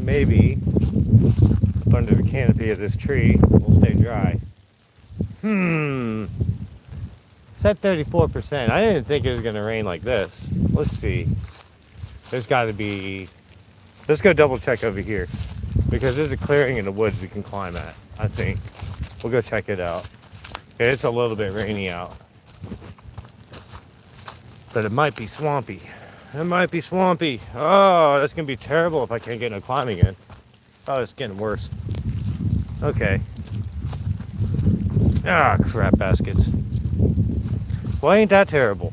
maybe up under the canopy of this tree will stay dry. It's at 34%. I didn't think it was going to rain like this. Let's see. There's got to be... Let's go double check over here. Because there's a clearing in the woods we can climb at, I think. We'll go check it out. Okay, it's a little bit rainy out. But it might be swampy. It might be swampy. Oh, that's going to be terrible if I can't get no climbing in. Oh, it's getting worse. Okay. Ah, crap baskets. Well, ain't that terrible.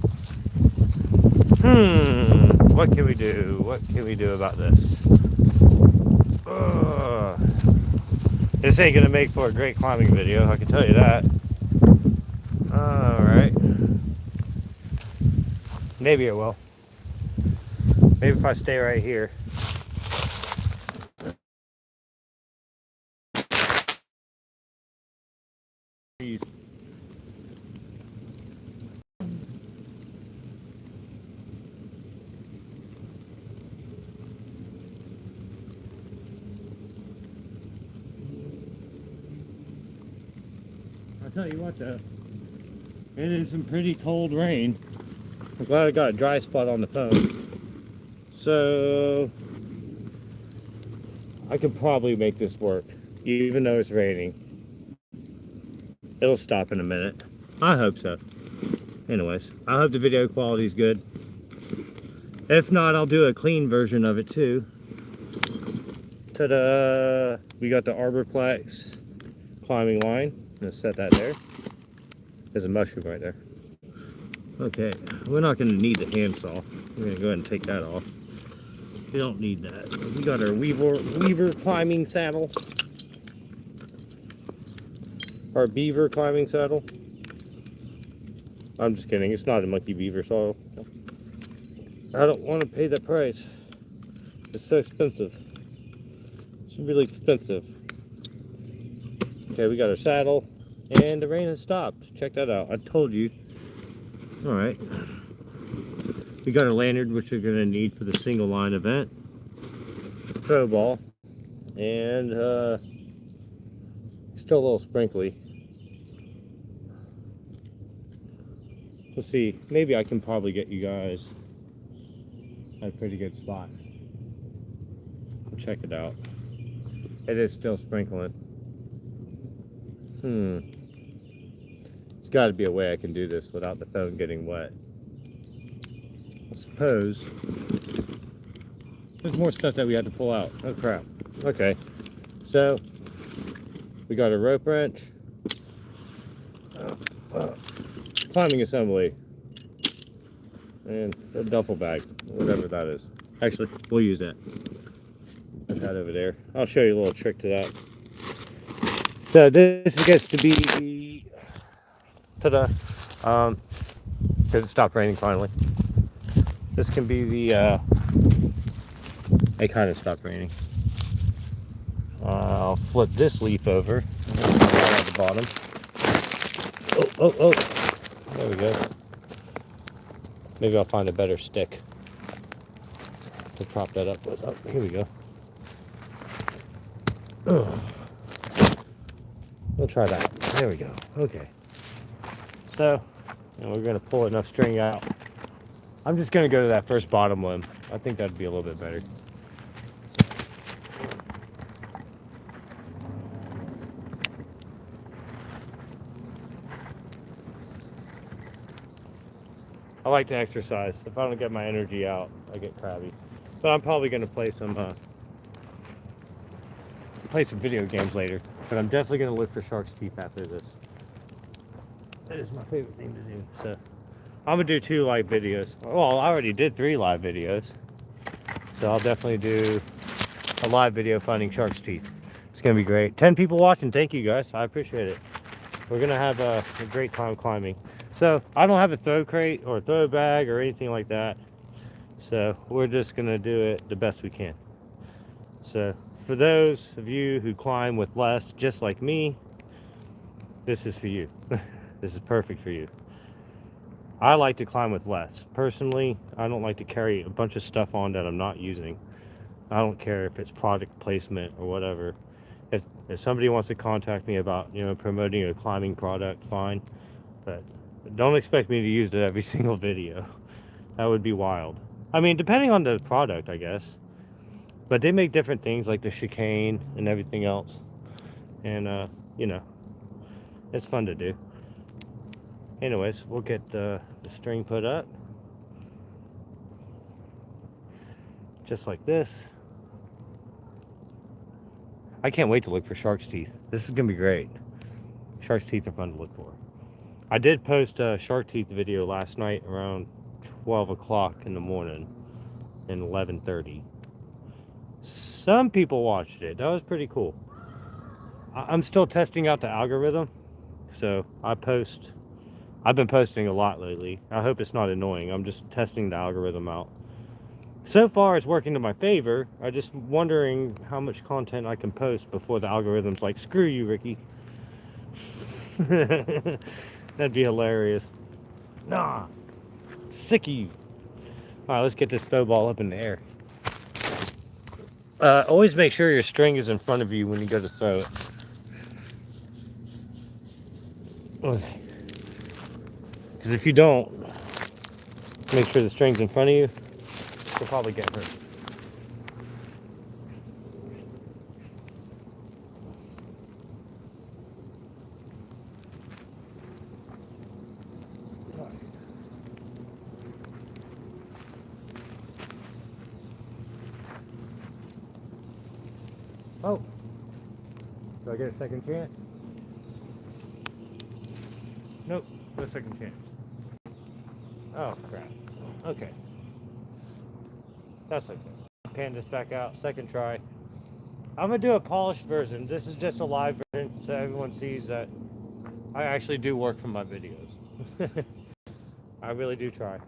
What can we do? What can we do about this? This ain't gonna make for a great climbing video, I can tell you that. Alright. Maybe it will. Maybe if I stay right here. I'll tell you what though, it is some pretty cold rain. I'm glad I got a dry spot on the phone. So, I could probably make this work, even though it's raining. It'll stop in a minute. I hope so. Anyways, I hope the video quality is good. If not, I'll do a clean version of it too. Ta-da! We got the Arborplex climbing line. I'm gonna set that there. There's a mushroom right there. Okay, we're not gonna need the handsaw. We're gonna go ahead and take that off. We don't need that. We got our Weaver climbing saddle. Our beaver climbing saddle. I'm just kidding, it's not a monkey beaver saddle. I don't want to pay that price. It's so expensive. It's really expensive. Okay, we got our saddle, and the rain has stopped. Check that out. I told you. Alright. We got our lanyard, which we're going to need for the single line event. Throw ball. And, still a little sprinkly. Let's see. Maybe I can probably get you guys at a pretty good spot. Check it out. It is still sprinkling. There's got to be a way I can do this without the phone getting wet. I suppose there's more stuff that we had to pull out. Oh crap. Okay, so we got a rope wrench, climbing assembly, and a duffel bag, whatever that is. Actually, we'll use that. Put that over there. I'll show you a little trick to that. So this gets to be, ta-da, because it stopped raining finally. This can be the, it kind of stopped raining. I'll flip this leaf over, right at the bottom. Oh, there we go. Maybe I'll find a better stick to prop that up with. Oh, here we go. We'll try that. There we go. Okay. So, we're going to pull enough string out. I'm just going to go to that first bottom limb. I think that'd be a little bit better. I like to exercise. If I don't get my energy out, I get crabby. But I'm probably going to play some video games later. But I'm definitely going to look for shark's teeth after this. That is my favorite thing to do. So I'm going to do 2 live videos. Well, I already did 3 live videos. So I'll definitely do a live video finding shark's teeth. It's going to be great. 10 people watching. Thank you guys. I appreciate it. We're going to have a great time climbing. So I don't have a throw crate or a throw bag or anything like that. So we're just going to do it the best we can. So for those of you who climb with less, just like me, this is for you. This is perfect for you. I like to climb with less. Personally, I don't like to carry a bunch of stuff on that I'm not using. I don't care if it's product placement or whatever. If somebody wants to contact me about, you know, promoting a climbing product, fine. But don't expect me to use it every single video. That would be wild. I mean, depending on the product, I guess. But they make different things like the chicane and everything else. And, you know, it's fun to do. Anyways, we'll get the string put up. Just like this. I can't wait to look for shark's teeth. This is going to be great. Shark's teeth are fun to look for. I did post a shark teeth video last night around 12 o'clock in the morning and 11:30. Some people watched it. That was pretty cool. I'm still testing out the algorithm. So I've been posting a lot lately. I hope it's not annoying. I'm just testing the algorithm out. So far it's working to my favor. I'm just wondering how much content I can post before the algorithm's like, screw you, Ricky. That'd be hilarious. Nah, sick of you. All right, let's get this throw ball up in the air. Always make sure your string is in front of you when you go to throw it. Okay. Because if you don't, make sure the string's in front of you, you'll probably get hurt. Oh, do I get a second chance? Nope, no second chance. Oh crap. Okay. That's okay. Pan this back out, second try. I'm gonna do a polished version. This is just a live version so everyone sees that I actually do work from my videos. I really do try.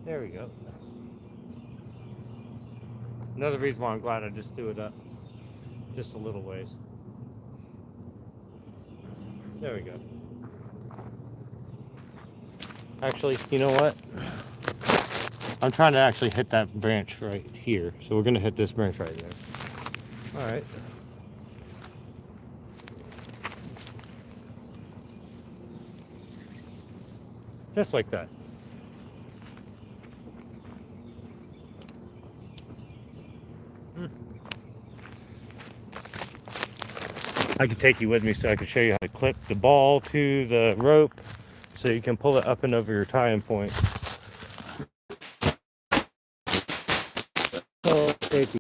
There we go. Another reason why I'm glad I just threw it up just a little ways. There we go. Actually, you know what? I'm trying to actually hit that branch right here. So we're going to hit this branch right there. All right. Just like that. I could take you with me so I could show you how to clip the ball to the rope so you can pull it up and over your tying point. Oh, safety.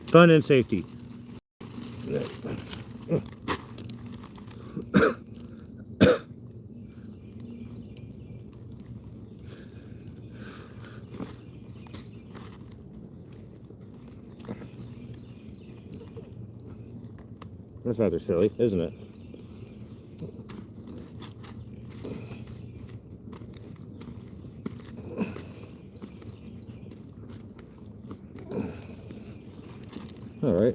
Fun and safety. That's rather silly, isn't it? All right.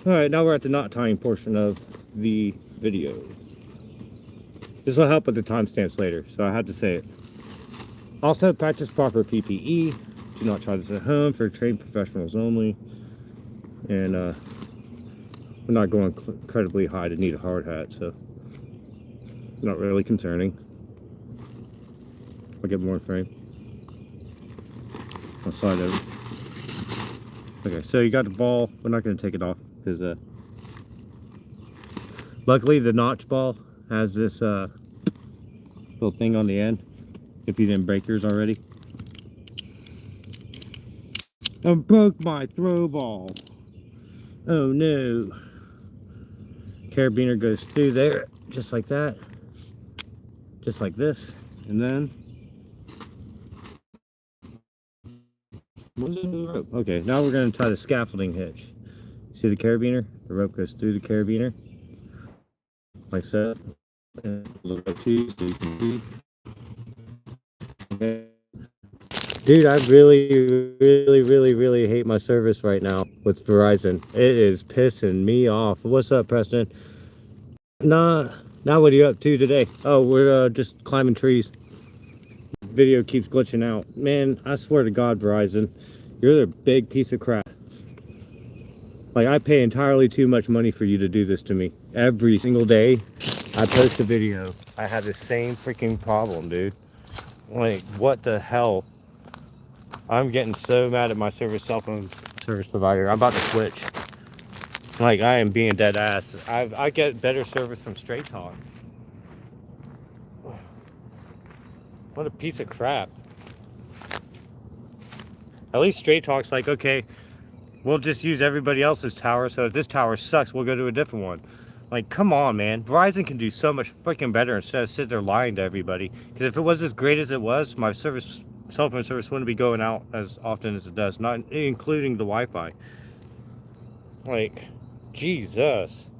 All right, now we're at the knot tying portion of the video. This will help with the timestamps later, so I had to say it. Also, practice proper PPE. Do not try this at home for trained professionals only. And we're not going incredibly high to need a hard hat, so not really concerning. I'll get more frame. I'll slide over. Okay, so you got the ball. We're not going to take it off because luckily the notch ball has this little thing on the end. If you didn't break yours already. I broke my throw ball. Oh no. Carabiner goes through there, just like that. Just like this. And then okay, now we're going to tie the scaffolding hitch. See the carabiner? The rope goes through the carabiner. Like so. And a little bit too, so you can see. Okay. Dude, I really hate my service right now with Verizon. It is pissing me off. What's up, Preston? Nah, now what are you up to today? Oh, we're just climbing trees. Video keeps glitching out. Man, I swear to God, Verizon, you're a big piece of crap. Like, I pay entirely too much money for you to do this to me. Every single day I post a video, I have the same freaking problem, dude. Like, what the hell? I'm getting so mad at my cell phone service provider. I'm about to switch. Like, I am being dead ass. I get better service from Straight Talk. What a piece of crap. At least Straight Talk's like, okay, we'll just use everybody else's tower, so if this tower sucks, we'll go to a different one. Like, come on, man. Verizon can do so much freaking better instead of sitting there lying to everybody. Because if it was as great as it was, my cell phone service wouldn't be going out as often as it does, not including the Wi-Fi. Like, Jesus.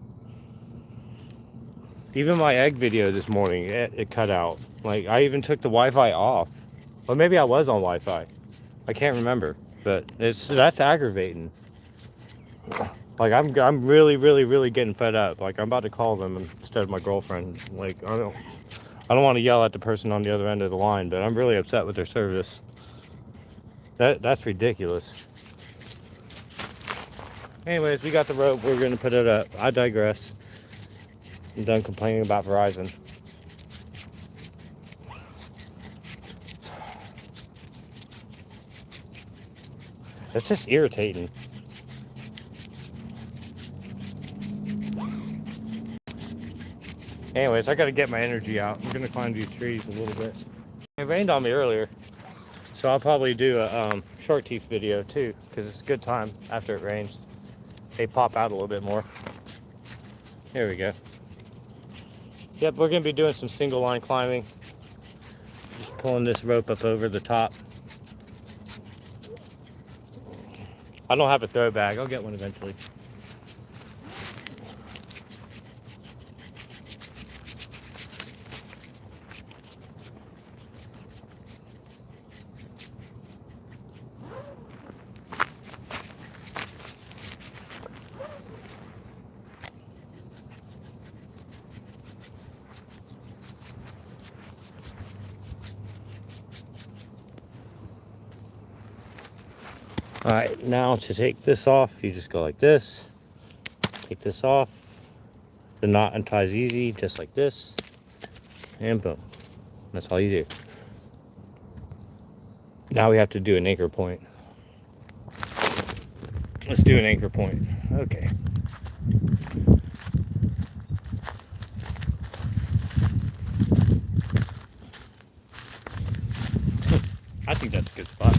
Even my egg video this morning, it cut out. Like, I even took the Wi-Fi off. Or maybe I was on Wi-Fi. I can't remember. But that's aggravating. Like, I'm really getting fed up. Like, I'm about to call them instead of my girlfriend. Like, I don't want to yell at the person on the other end of the line, but I'm really upset with their service. That's ridiculous. Anyways, we got the rope. We're gonna put it up. I digress. I'm done complaining about Verizon. It's just irritating. Anyways, I gotta get my energy out. I'm gonna climb these trees a little bit. It rained on me earlier, so I'll probably do a shark teeth video too, because it's a good time after it rains. They pop out a little bit more. Here we go. Yep, we're gonna be doing some single line climbing. Just pulling this rope up over the top. I don't have a throw bag. I'll get one eventually. All right, now to take this off, you just go like this. Take this off. The knot unties easy, just like this. And boom. That's all you do. Now we have to do an anchor point. Let's do an anchor point. Okay. I think that's a good spot.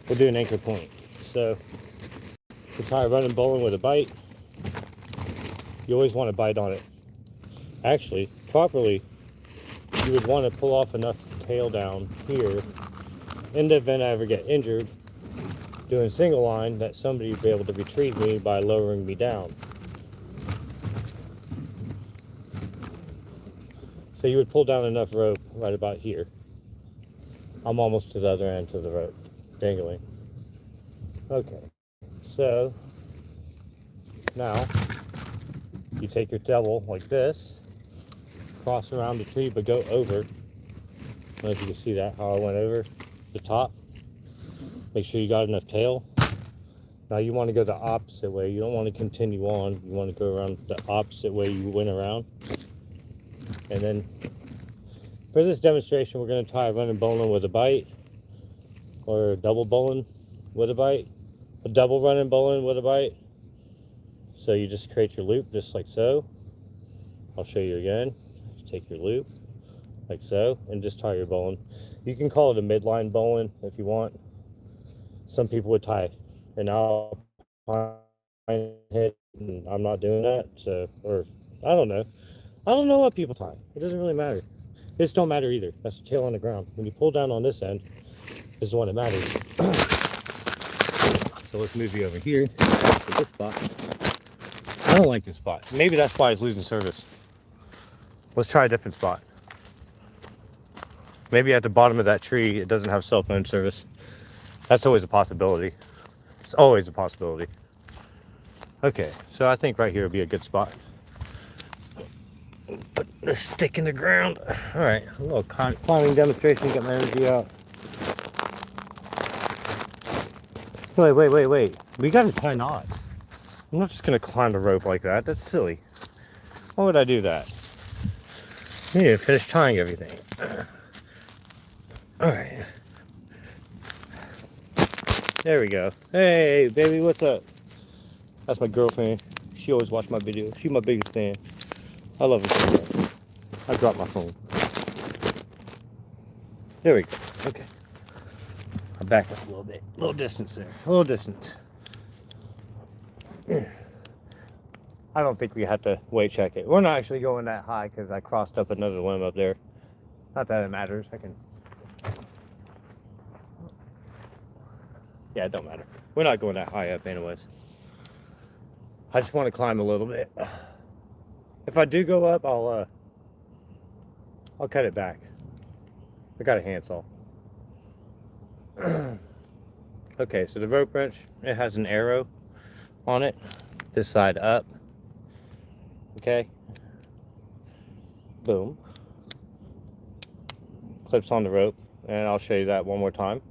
We'll do an anchor point. So, to try running bowling with a bite, you always want to bite on it. Actually, properly, you would want to pull off enough tail down here in the event I ever get injured doing single line that somebody would be able to retrieve me by lowering me down. So you would pull down enough rope right about here. I'm almost to the other end of the rope, dangling. Okay, so now you take your devil like this, cross around the tree, but go over. I don't know if you can see that, how I went over the top. Make sure you got enough tail. Now you want to go the opposite way. You don't want to continue on. You want to go around the opposite way you went around. And then for this demonstration, we're going to tie running bowline with a bite, or double bowline with a bite, a double running bowline with a bite. So you just create your loop just like so. I'll show you again. Take your loop like so and just tie your bowline. You can call it a midline bowline if you want. Some people would tie an alpine head, and I'm not doing that. So, or I don't know. I don't know what people tie. It doesn't really matter. This don't matter either. That's the tail on the ground. When you pull down on this end is the one that matters. So let's move you over here to this spot. I don't like this spot. Maybe that's why it's losing service. Let's try a different spot. Maybe at the bottom of that tree, it doesn't have cell phone service. That's always a possibility. It's always a possibility. Okay, so I think right here would be a good spot. Put the stick in the ground. All right, a little climbing demonstration. Get my energy out. Wait. We gotta tie knots. I'm not just gonna climb the rope like that. That's silly. Why would I do that? I need to finish tying everything. All right. There we go. Hey, baby, what's up? That's my girlfriend. She always watches my videos. She's my biggest fan. I love her so much. I dropped my phone. There we go. Okay. I backed up a little bit. A little distance there. A little distance. I don't think we have to weight check it. We're not actually going that high because I crossed up another limb up there. Not that it matters. I can. Yeah, it don't matter. We're not going that high up anyways. I just want to climb a little bit. If I do go up, I'll cut it back. I got a handsaw. Okay, so the rope wrench, it has an arrow on it. This side up. Okay. Boom. Clips on the rope, and I'll show you that one more time.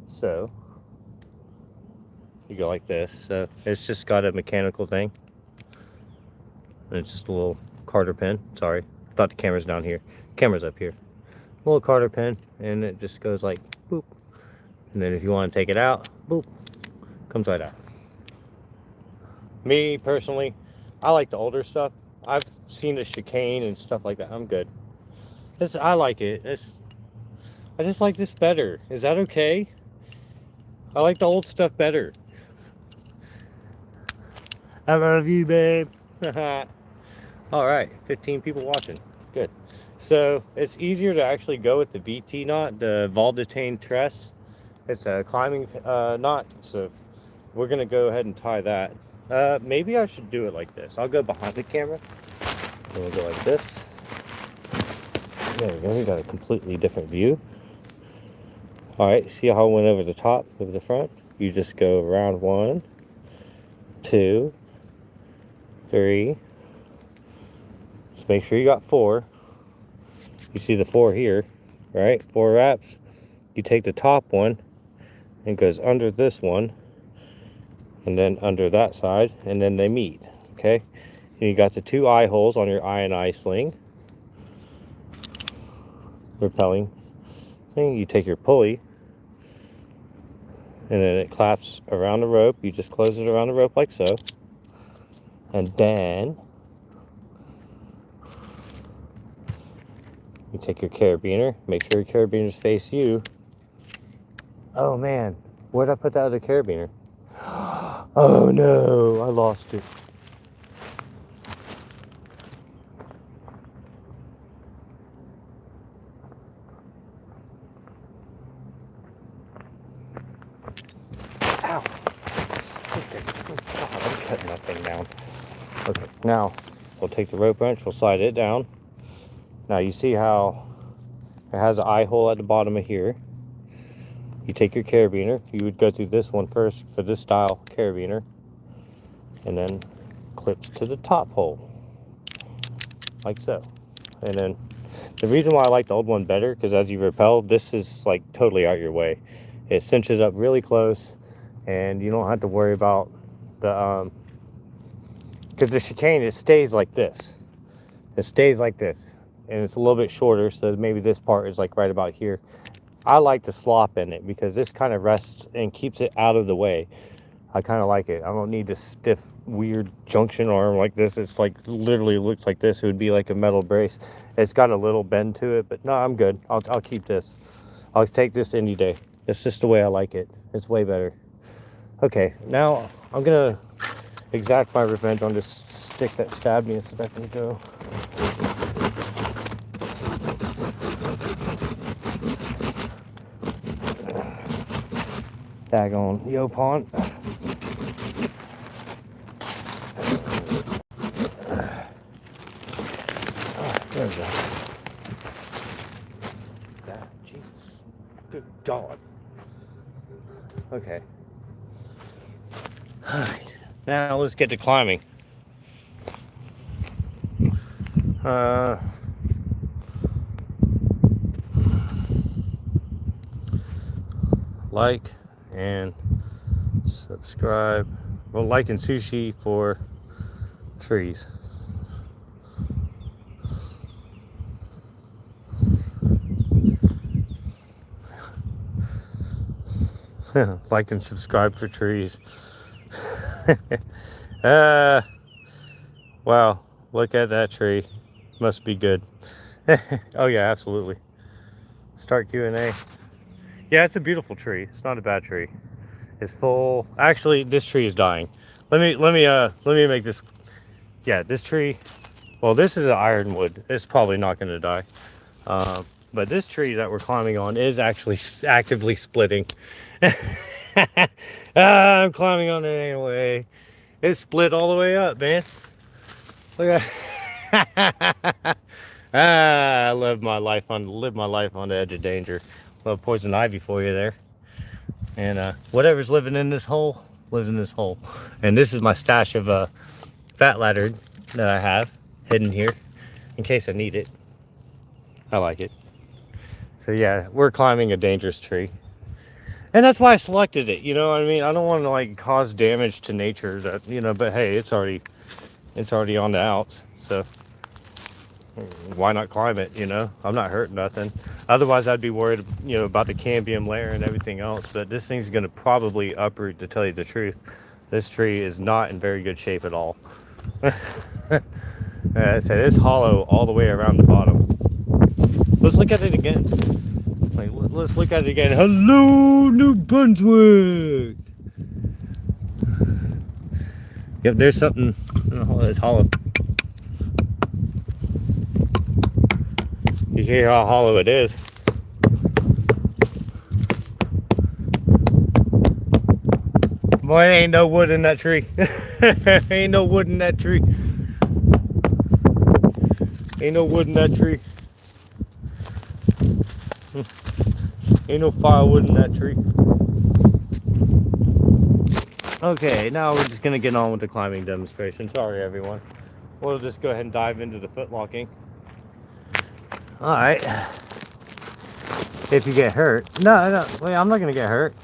So you go like this. So it's just got a mechanical thing. And it's just a little Carter pin. Sorry, thought the camera's down here. Camera's up here. A little Carter pin, and it just goes like boop. And then if you want to take it out, boop, comes right out. Me personally, I like the older stuff. I've seen the chicane and stuff like that. I'm good. I like it. I just like this better. Is that okay? I like the old stuff better. I love you, babe. All right, 15 people watching. Good. So it's easier to actually go with the VT knot, the Valdetaine Tress. It's a climbing knot, so we're gonna go ahead and tie that. Maybe I should do it like this. I'll go behind the camera, and we'll go like this. There we go. We got a completely different view. All right, see how I went over the top, over the front? You just go around 1, 2, 3. Just make sure you got 4. You see the 4 here, right? 4 wraps. You take the top one, and it goes under this one, and then under that side, and then they meet, okay? And you got the 2 eye holes on your eye and eye sling. Repelling thing. You take your pulley, and then it claps around the rope. You just close it around the rope like so. And then you take your carabiner. Make sure your carabiners face you. Oh man, where'd I put that other carabiner? Oh no, I lost it. Ow! Stupid. God, I'm cutting that thing down. Okay, now we'll take the rope wrench, we'll slide it down. Now you see how it has an eye hole at the bottom of here. You take your carabiner, you would go through this one first for this style carabiner, and then clips to the top hole, like so. And then the reason why I like the old one better, because as you rappel, this is like totally out your way. It cinches up really close, and you don't have to worry about the, because the chicane, it stays like this. It stays like this, and it's a little bit shorter, so maybe this part is like right about here. I like the slop in it because this kind of rests and keeps it out of the way. I kind of like it. I don't need this stiff, weird junction arm like this. It's like literally looks like this. It would be like a metal brace. It's got a little bend to it, but no, I'm good. I'll keep this. I'll take this any day. It's just the way I like it. It's way better. Okay, now I'm gonna exact my revenge on this stick that stabbed me a second ago. Daggone Yopon. There we go. That, Jesus. Good God. Okay. Alright, now let's get to climbing. Like and subscribe. Well, like and sushi for trees. Like and subscribe for trees. Wow, look at that tree. Must be good. Oh yeah, absolutely. Start Q&A. Yeah, it's a beautiful tree. It's not a bad tree. It's full. Actually, this tree is dying. Let me make this. Yeah, this tree. Well, this is an ironwood. It's probably not going to die. But this tree that we're climbing on is actually actively splitting. I'm climbing on it anyway. It's split all the way up, man. Look at. I live my life on the edge of danger. Love poison ivy for you there. And whatever's living in this hole lives in this hole. And this is my stash of fat ladder that I have hidden here in case I need it. I like it. So yeah, we're climbing a dangerous tree. And that's why I selected it, you know what I mean? I don't want to like cause damage to nature that, you know, but hey, it's already on the outs. So why not climb it, you know? I'm not hurting nothing. Otherwise I'd be worried, you know, about the cambium layer and everything else, but this thing's going to probably uproot, to tell you the truth. This tree is not in very good shape at all. As I said, it's hollow all the way around the bottom. Let's look at it again. Like, let's look at it again. Hello, New Brunswick. Yep, there's something. Oh, it's hollow. You can hear how hollow it is. Boy, ain't no wood in that tree. Ain't no wood in that tree. Ain't no wood in that tree. Ain't no firewood in that tree. Okay, now we're just gonna get on with the climbing demonstration. Sorry, everyone. We'll just go ahead and dive into the footlocking. All right. If you get hurt, no, wait, I'm not gonna get hurt.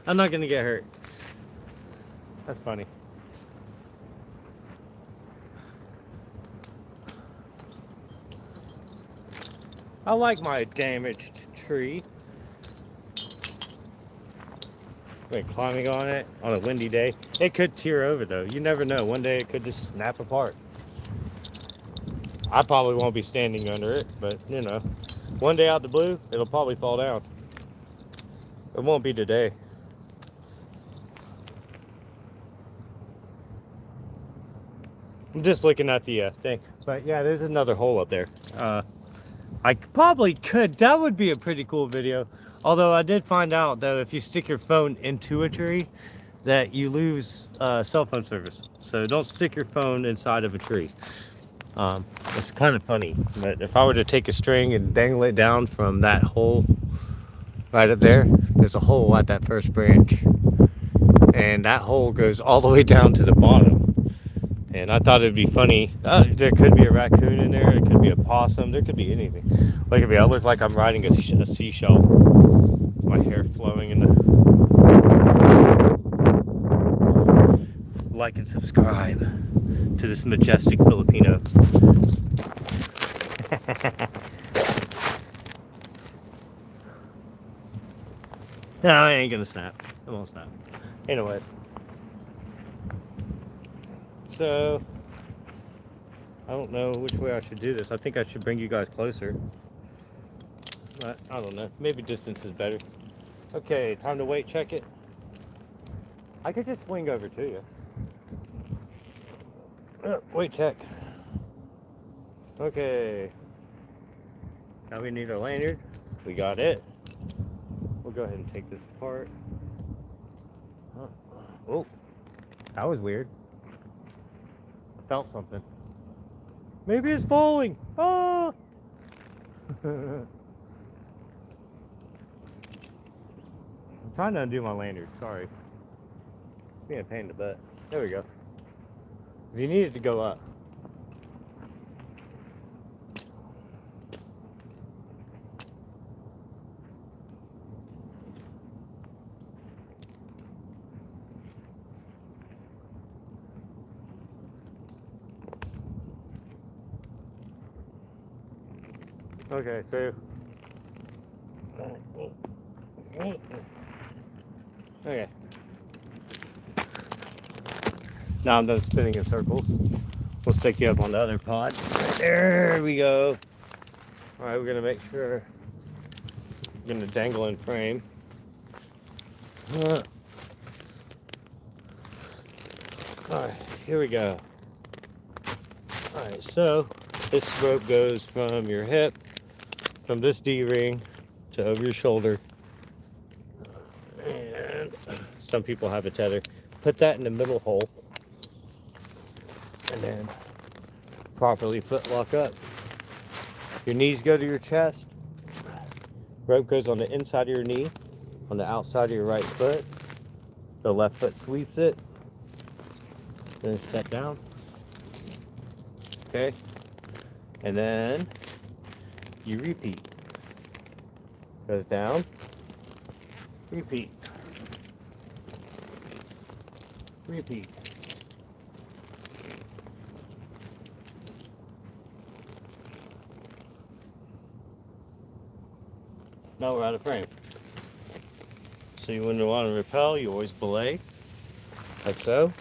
I'm not gonna get hurt. That's funny. I like my damaged tree. Like climbing on it on a windy day. It could tear over though. You never know. One day it could just snap apart. I probably won't be standing under it, but you know, one day out the blue, it'll probably fall down. It won't be today. I'm just looking at the thing. But yeah, there's another hole up there. I probably could. That would be a pretty cool video. Although I did find out though, if you stick your phone into a tree, that you lose cell phone service. So don't stick your phone inside of a tree. It's kind of funny, but if I were to take a string and dangle it down from that hole right up there, there's a hole at that first branch. And that hole goes all the way down to the bottom. And I thought it'd be funny. There could be a raccoon in there. It could be a possum. There could be anything. Look at me. I look like I'm riding a seashell. My hair flowing in the... Like and subscribe to this majestic Filipino. No, I ain't gonna snap. It won't snap. Anyways. So, I don't know which way I should do this. I think I should bring you guys closer. But I don't know. Maybe distance is better. Okay, time to weight check it. I could just swing over to you. Weight check. Okay. Now we need our lanyard. We got it. We'll go ahead and take this apart. Oh, that was weird. I felt something. Maybe it's falling. Oh! trying to undo my lanyard. Sorry. Being a pain in the butt. There we go. You need it to go up. Okay, so okay. Now I'm done spinning in circles. We'll stick you up on the other pod. There we go. All right, we're gonna make sure. We're gonna dangle in frame. All right, here we go. All right, so this rope goes from your hip, from this D-ring to over your shoulder. And some people have a tether. Put that in the middle hole. And then properly foot lock up. Your knees go to your chest. Rope goes on the inside of your knee, on the outside of your right foot. The left foot sweeps it. Then step down. Okay. And then you repeat. Goes down. Repeat. Repeat. Now we're out of frame. So you wouldn't want to rappel, you always belay, like so.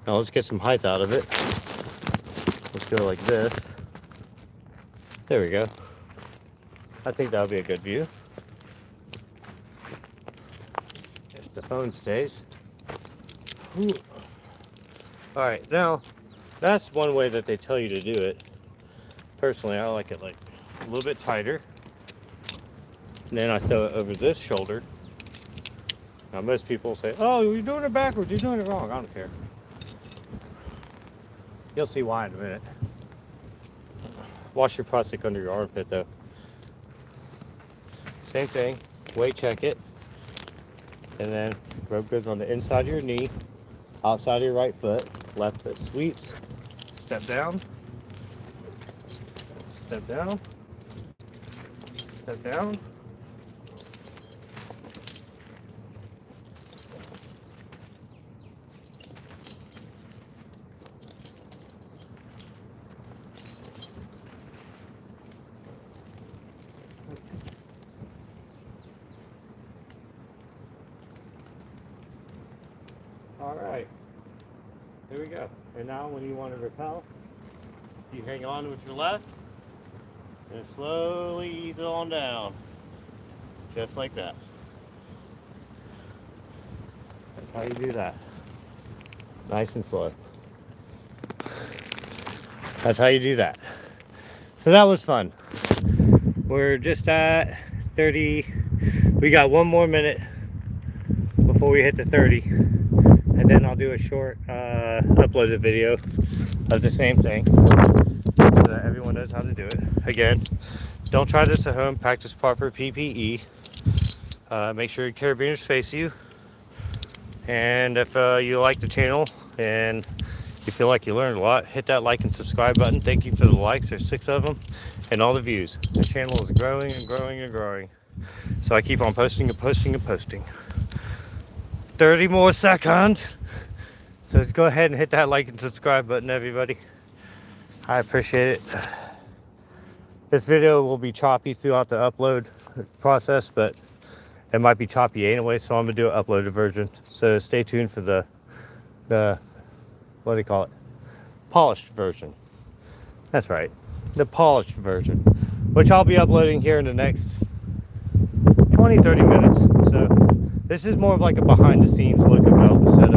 Now let's get some height out of it. Let's go like this. There we go. I think that'll be a good view. If the phone stays. Ooh. All right, now that's one way that they tell you to do it. Personally, I like it like a little bit tighter. And then I throw it over this shoulder. Now most people say, oh, you're doing it backwards, you're doing it wrong. I don't care. You'll see why in a minute. Wash your plastic under your armpit though. Same thing, weight check it. And then rope goes on the inside of your knee, outside of your right foot, left foot sweeps, step down, step down, step down. All right, here we go. And now when you want to rappel, you hang on with your left and slowly ease it on down. Just like that. That's how you do that. Nice and slow. That's how you do that. So that was fun. We're just at 30. We got one more minute before we hit the 30. And then I'll do a short uploaded video of the same thing so that everyone knows how to do it. Again, don't try this at home. Practice proper PPE. Make sure your carabiners face you. And if you like the channel and you feel like you learned a lot, hit that like and subscribe button. Thank you for the likes. There's 6 of them and all the views. The channel is growing and growing and growing. So I keep on posting and posting and posting. 30 more seconds. So go ahead and hit that like and subscribe button, everybody. I appreciate it. This video will be choppy throughout the upload process, but it might be choppy anyway, so I'm gonna do an uploaded version. So stay tuned for the what do you call it? Polished version. That's right, the polished version, which I'll be uploading here in the next 20-30 minutes. So this is more of like a behind the scenes look about the setup.